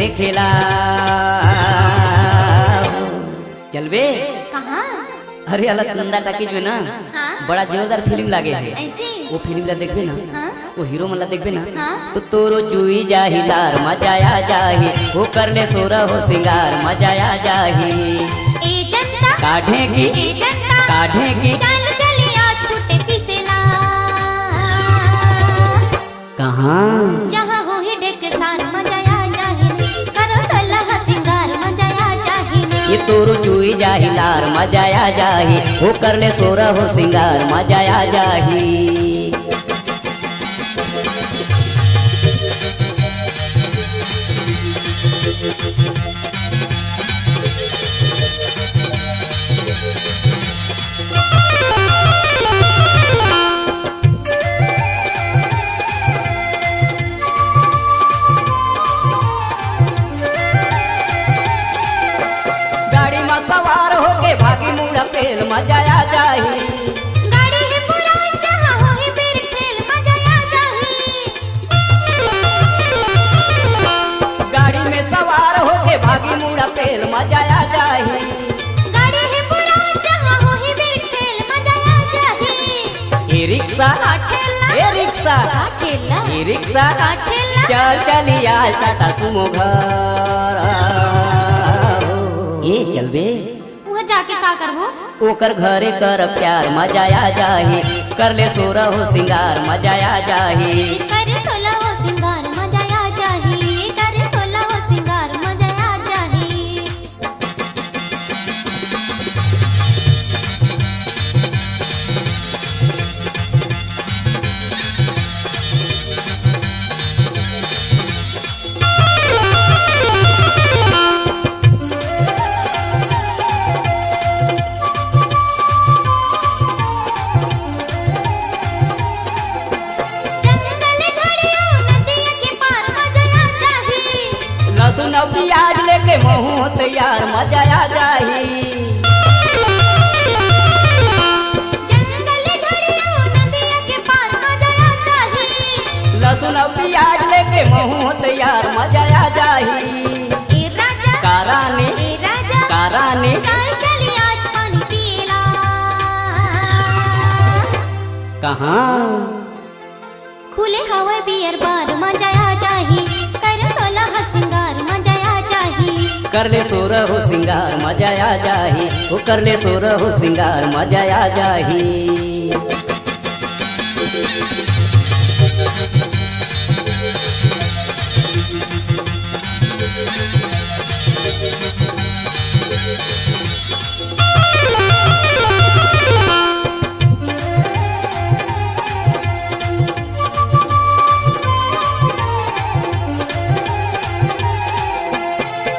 देखेला। चल बे कहाँ? अरे अलकनंदा टॉकीज में ना हाँ? बड़ा जोरदार फिल्म लागे है। ऐसे? वो फिल्म ला देखबे ना, हाँ? वो हीरो मन ला देखबे ना, हाँ? तो तोरो जुई जाही लार मजा आ जाही, वो कर ले सोरा हो सिंगार मजा आ जाही। ए जनता काढ़े की ए जनता काढ़े की चल चली आज फुटे पिसेला। कहाँ जहाँ हो ही ढेक सार मजा आ जाही, करो सोलह सिंगार मजा आ जाही। ये तोरो जुई जाही लार मजा आ जाही, वो कर ले सोरा हो सिंगार मजा आ जाही। गाड़ी में सवार होके भागी मुड़ा पेल मजा आ जाही। गाड़ी है पुरान जहाँ हो ही फिर खेल मजा आ जाही। गाड़ी में सवार होके भागी मुड़ा पेल मजा आ जाही। गाड़ी है पुरान जहाँ हो ही फिर खेल मजा आ जाही। ए रिक्शा ठेला ए रिक्शा ठेला ए रिक्शा ठेला चल चली आज टाटा सुमो घर। ए चल बे वहाँ जाके का करबो? ओकर घरे कर प्यार मजा आ जाही, कर ले सोरा हो सिंगार मजा आ जाही। करे सोलह हो सिंगार मजा आ जाही, करे सोलह हो सिंगार मजा आ जाही। जंगल झाड़ियों नदिया के पार मजा आ जाही। लहसुन और प्याज लेके महू तैयार मजा आ जाही। जंगल झाड़ियों नदिया के पार मजा आ जाही। लहसुन और प्याज लेके महू तैयार मजा आ जाही। ए राजा कारानी ए राजा कारानी चल चली आज पानी पिएला। कहाँ खुले हवा बियर बार मजा आ जाही, कर सोलह सिंगार मजा आ जाही। कर ले सोरा हो सिंगार मजा आ जाही, वो कर ले सोरा हो सिंगार मजा आ जाही।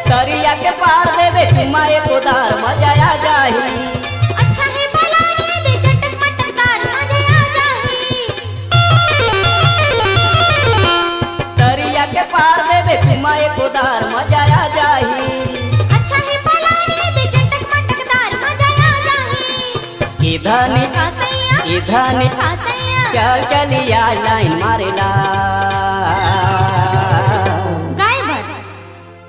दरिया के पार देवे चुम्मा एक उदार मजा आ जाही। अच्छा है बलाने दे चटक मटक तार मजा आ जाही। दरिया के पार देवे चुम्मा एक उदार मजा आ जाही। अच्छा है बलाने दे चटक मटक तार मजा आ जाही। इधनी कासैया इधनी कासैया चल चली आज लाइन मारेला। गाय भर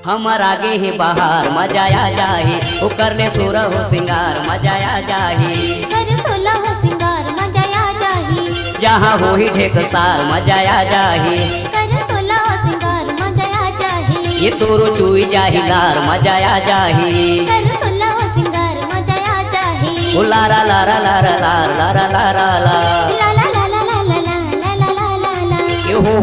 हमर आगे ही बाहर मजा आ जाही, वो कर ले सोरा हो सिंगार मजा आ जाही। कर सोलह हो सिंगार मजा आ जाही। जहाँ हो ही ढेक सार मजा आ जाही। कर सोलह हो सिंगार मजा आ जाही। ये तोरो चुई जाही लार मजा आ जाही। कर सोलह हो सिंगार मजा आ जाही। ओ लारा लारा लारा लारा लारा लारा ला ला ला ला ला ला ला ला ला ला ला ला। ये हो